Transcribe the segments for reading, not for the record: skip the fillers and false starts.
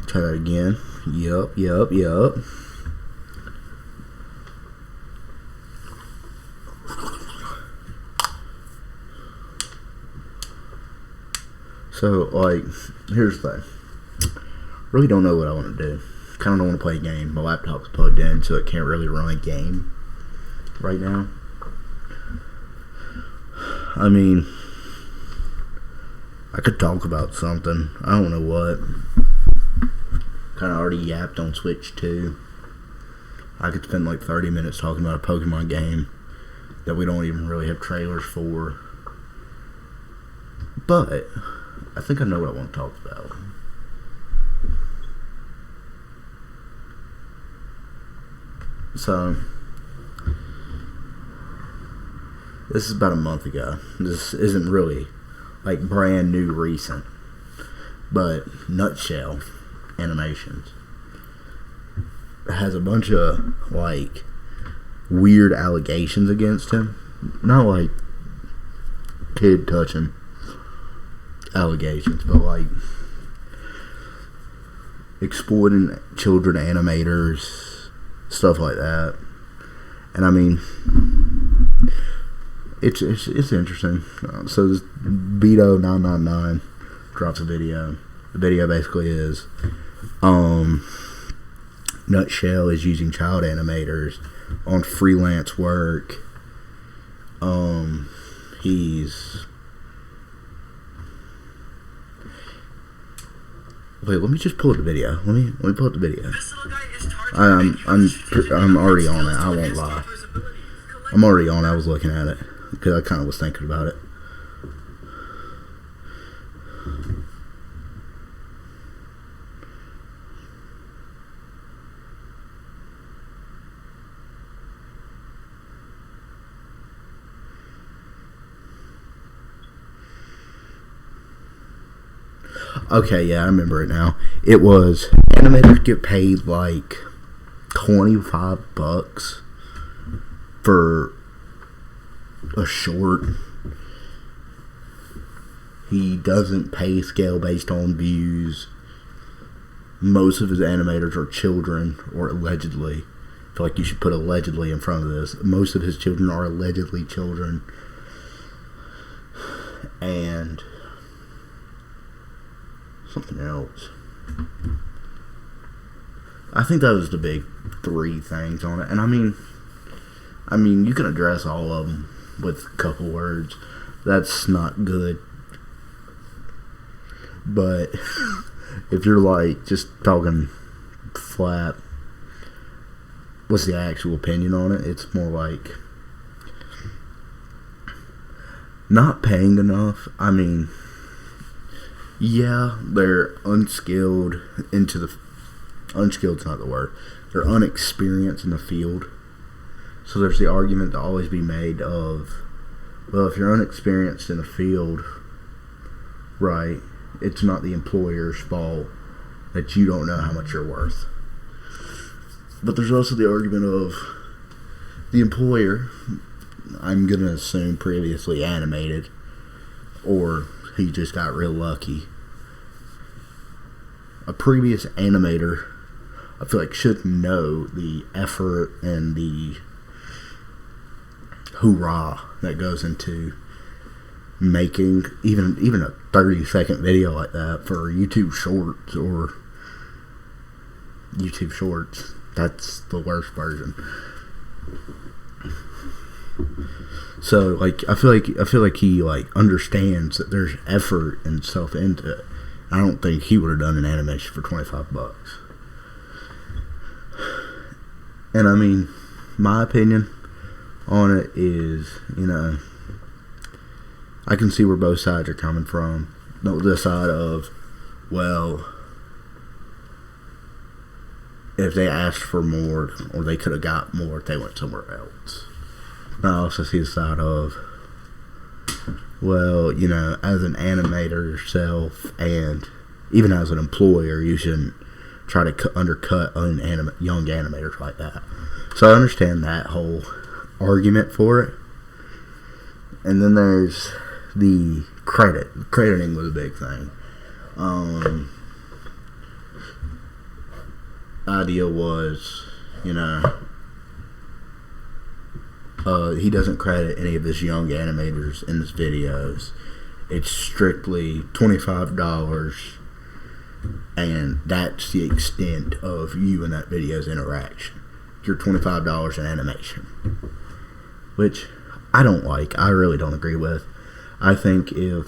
Try that again. Yup. So, like, here's the thing. Really don't know what I want to do. Kind of don't want to play a game. My laptop's plugged in, so it can't really run a game right now. I mean, I could talk about something. I don't know what. Kind of already yapped on Switch 2. I could spend like 30 minutes talking about a Pokemon game that we don't even really have trailers for. But I think I know what I want to talk about. So, this is about a month ago. This isn't really like brand new recent, but Nushell Animations has a bunch of like weird allegations against him. Not like kid touching allegations, but like exploiting children animators, stuff like that. And I mean, it's interesting. So this Beto999 drops a video. The video basically is Nushell is using child animators on freelance work. Wait, let me just pull up the video. Let me pull up the video. I'm already on it. I won't lie. I'm already on it. I was looking at it because I kind of was thinking about it. Okay, yeah, I remember it now. It was animators get paid like $25 for a short. He doesn't pay scale based on views. Most of his animators are children, or allegedly. I feel like you should put allegedly in front of this. Most of his children are allegedly children. And something else. I think that was the big three things on it. And I mean, you can address all of them with a couple words. That's not good. But if you're like just talking flat, what's the actual opinion on it? It's more like not paying enough. I mean, yeah, they're unskilled unskilled's not the word. They're unexperienced in the field. So there's the argument to always be made of, well, if you're unexperienced in the field, right, it's not the employer's fault that you don't know how much you're worth. But there's also the argument of the employer, I'm going to assume previously animated, or he just got real lucky. A previous animator, I feel like, should know the effort and the hoorah that goes into making even a 30-second video like that for YouTube Shorts or YouTube Shorts. That's the worst version. So like I feel like he like understands that there's effort and stuff into it. I don't think he would have done an animation for $25. And I mean, my opinion on it is, you know, I can see where both sides are coming from. The side of, well, if they asked for more, or they could have got more if they went somewhere else. And I also see the side of, well, you know, as an animator yourself, and even as an employer, you shouldn't try to undercut young animators like that. So I understand that whole argument for it. And then there's the credit. Crediting was a big thing. idea was, you know, he doesn't credit any of his young animators in his videos. It's strictly $25, and that's the extent of you and that video's interaction. Your $25 in animation, which I don't like. I really don't agree with. I think if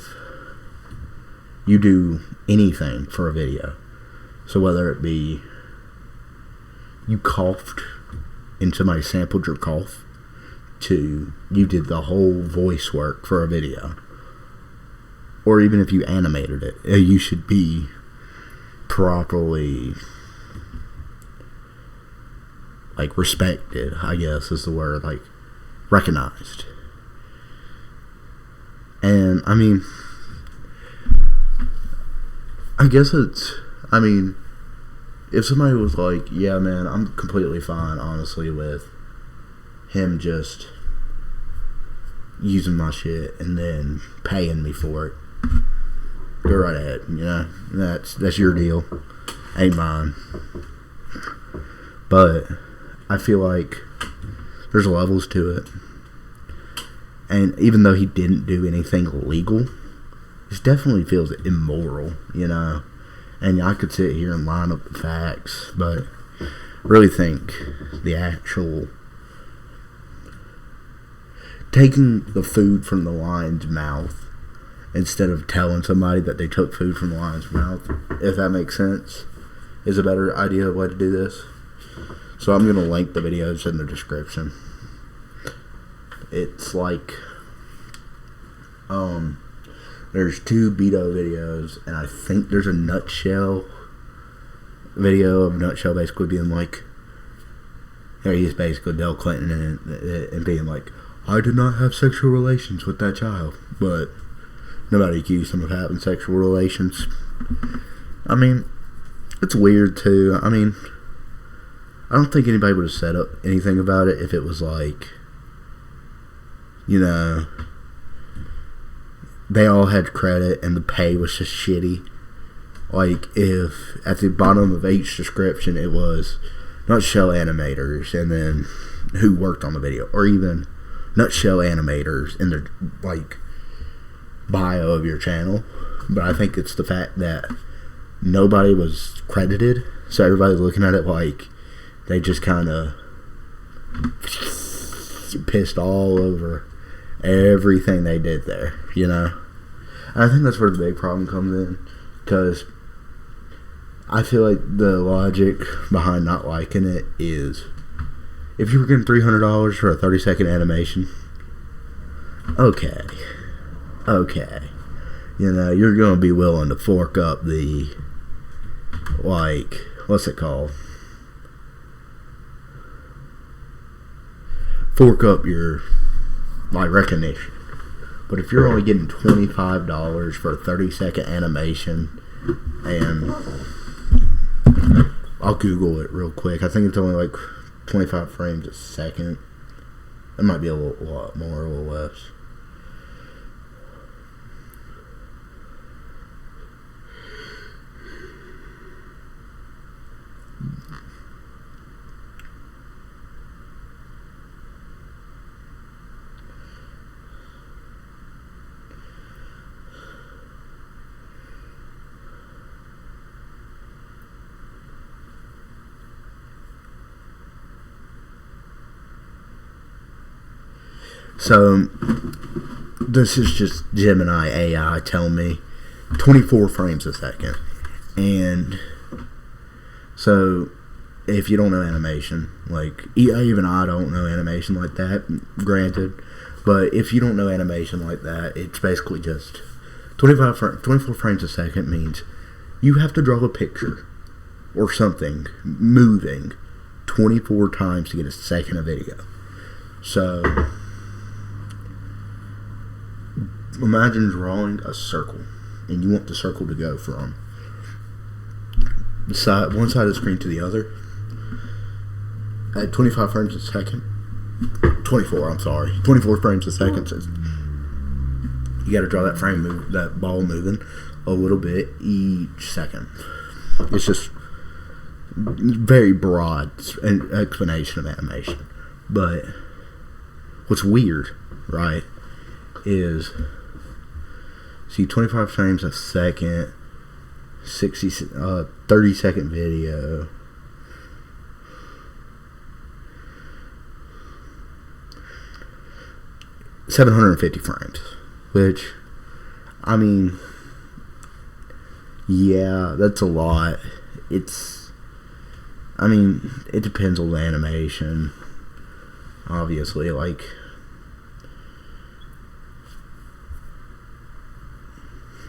you do anything for a video, so whether it be you coughed and somebody sampled your cough, to you did the whole voice work for a video, or even if you animated it, you should be properly, like, respected, I guess is the word, like, recognized. And, I mean, I guess it's, I mean, if somebody was like, yeah, man, I'm completely fine, honestly, with him just using my shit and then paying me for it, go right ahead, you know, that's your deal, ain't mine. But I feel like there's levels to it, and even though he didn't do anything illegal, it definitely feels immoral, you know. And I could sit here and line up the facts, but really think the actual taking the food from the lion's mouth instead of telling somebody that they took food from the lion's mouth, if that makes sense, is a better idea of way to do this. So I'm going to link the videos in the description. It's like, there's 2 Beto videos, and I think there's a Nushell video of Nushell basically being like, he's basically Bill Clinton and being like, I did not have sexual relations with that child, but nobody accused him of having sexual relations. I mean, it's weird too. I mean, I don't think anybody would have said up anything about it if it was like, you know, they all had credit and the pay was just shitty. Like, if at the bottom of each description it was Nushell animators and then who worked on the video, or even Nushell animators in the, like, bio of your channel. But I think it's the fact that nobody was credited, so everybody's looking at it like they just kind of pissed all over everything they did there, you know. And I think that's where the big problem comes in, because I feel like the logic behind not liking it is, if you were getting $300 for a 30-second animation, okay, you know, you're going to be willing to fork up the, like, what's it called? Fork up your, like, recognition. But if you're only getting $25 for a 30-second animation, and I'll Google it real quick. I think it's only like 25 frames a second. It might be a lot more, a little less. So, this is just Gemini AI telling me 24 frames a second. And so, if you don't know animation, like, even I don't know animation like that, granted. But if you don't know animation like that, it's basically just 24 frames a second means you have to draw a picture or something moving 24 times to get a second of video. So, imagine drawing a circle, and you want the circle to go from one side of the screen to the other at 25 frames a second. 24 frames a second. So you got to draw that that ball moving a little bit each second. It's just very broad explanation of animation. But what's weird, right, is see 25 frames a second, 30-second video. $750 frames, which, I mean, yeah, that's a lot. I mean, it depends on the animation, obviously, like,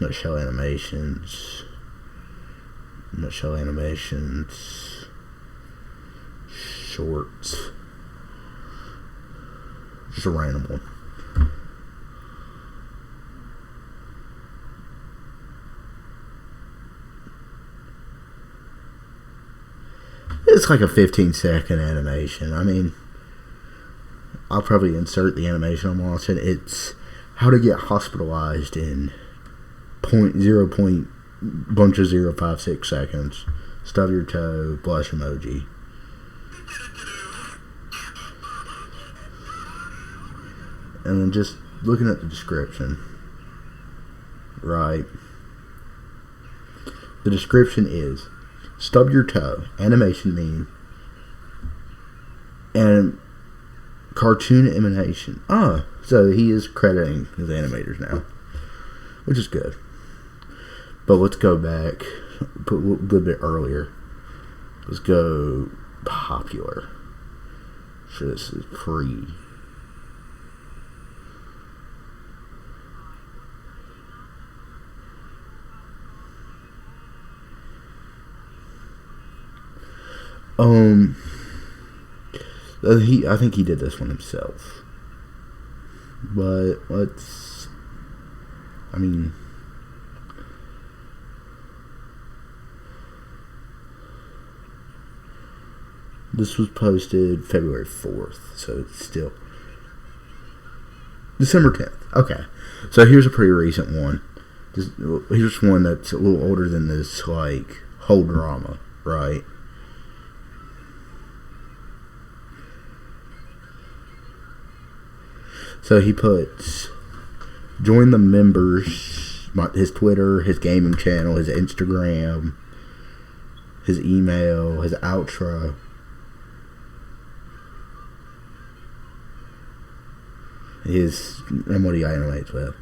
nushell animations, shorts, just a random one. It's like a 15-second animation. I mean, I'll probably insert the animation I'm watching. It's how to get hospitalized in bunch of 0.056 seconds. Stub your toe, blush emoji. And then just looking at the description, right? The description is stub your toe, animation meme, and cartoon animation. So he is crediting his animators now, which is good. But let's go back a little bit earlier. Let's go popular. So this is free. I think he did this one himself. But this was posted February 4th, so it's still December 10th. Okay, so here's a pretty recent one. Here's one that's a little older than this, like, whole drama, right? So he puts, join the members, his Twitter, his gaming channel, his Instagram, his email, his outro. And what he animates with.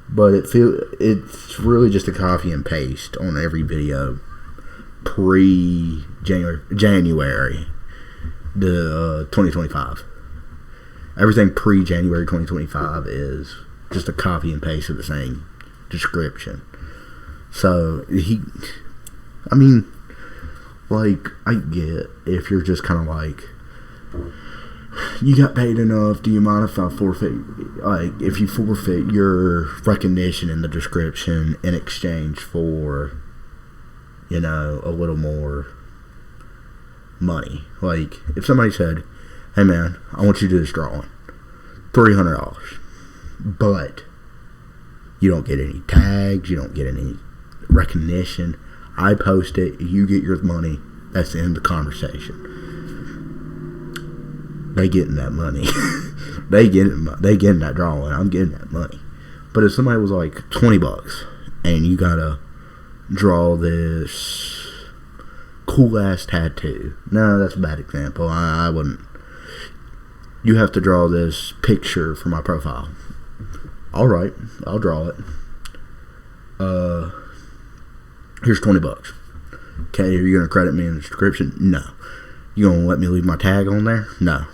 But it's really just a copy and paste on every video pre-January the 2025. Everything pre-January 2025 is just a copy and paste of the same description. So like, I get if you're just kind of like, you got paid enough, do you mind if I forfeit, like, if you forfeit your recognition in the description in exchange for, you know, a little more money. Like, if somebody said, hey man, I want you to do this drawing, $300, but you don't get any tags, you don't get any recognition, I post it, you get your money, that's the end of the conversation. They getting that money. they getting that drawing, I'm getting that money. But if somebody was like $20 and you gotta draw this cool ass tattoo, no, that's a bad example, I wouldn't. You have to draw this picture for my profile. Alright, I'll draw it. Here's $20. Okay, are you gonna credit me in the description? No. You gonna let me leave my tag on there? No.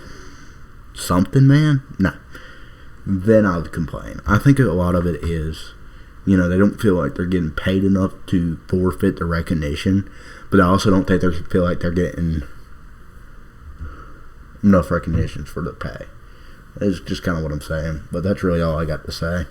Something, man? No. Then I would complain. I think a lot of it is, you know, they don't feel like they're getting paid enough to forfeit the recognition, but I also don't think they feel like they're getting enough recognition for the pay. It's just kind of what I'm saying, but that's really all I got to say.